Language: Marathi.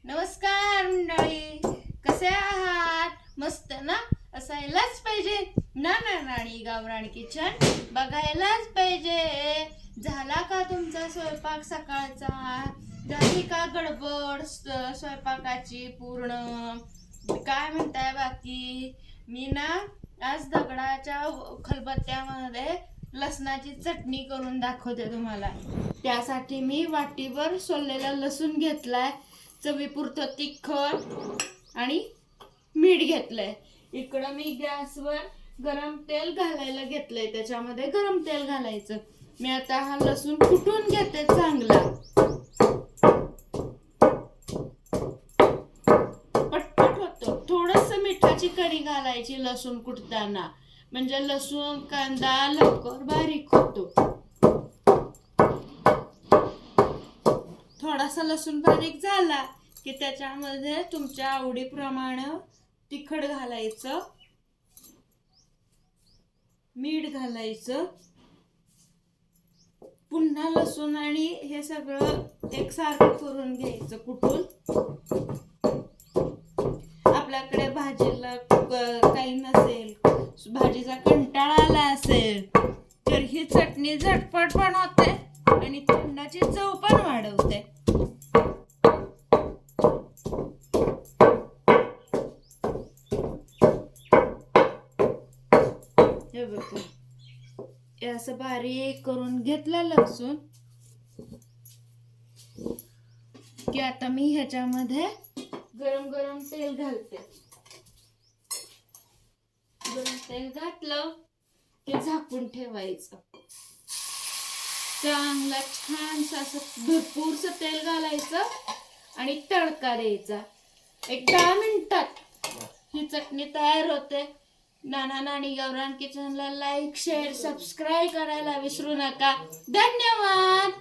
नमस्कार मंडळी, कसे आहात? मस्त ना? असायलाच पाहिजे. नाना राणी गावराणी किचन बघायलाच पाहिजे. झाला का तुमचा स्वयंपाक सकाळचा? झाली का गडबड स्वयंपाकाची पूर्ण? काय म्हणताय बाकी? मी ना आज दगडाच्या खलबत्त्यामध्ये लसणाची चटणी करून दाखवते तुम्हाला. त्यासाठी मी वाटीभर सोललेला लसूण घेतलाय, चवीपुरतं तिखट आणि मीठ घेतलंय. इकडं मी गॅसवर गरम तेल घालायला घेतलंय, त्याच्यामध्ये गरम तेल घालायचं. मी आता हा लसूण कुटून घेते चांगला. पटपट होतो. थोडस मिठाची कणी घालायची लसूण कुटताना, म्हणजे लसूण कांदा लवकर बारीक होतो. थोडासा लसूण बारीक झाला की त्याच्यामध्ये तुमच्या आवडीप्रमाणे तिखट घालायचं, मीठ घालायचं. पुन्हा लसूण आणि हे सगळं एकसारखं करून घ्यायचं कुटून. आपल्याकडे भाजीला काही नसेल, भाजीचा कंटाळा आला असेल, तर ही चटणी झटपट पण होते आणि तोंडाची चव पण वाढवते. हे बघा, असं बारीक करून घेतलं लसूण की आता मी ह्याच्यामध्ये गरम गरम तेल घालते. गरम तेल घातलं की झाकून ठेवायचं. चांगला छान असं भरपूरस तेल घालायचं आणि तडका द्यायचा. 10 मिनिटात ही चटणी तयार होते. नाना नानी गावरान किचनला लाईक शेअर सबस्क्राईब करायला विसरू नका. धन्यवाद.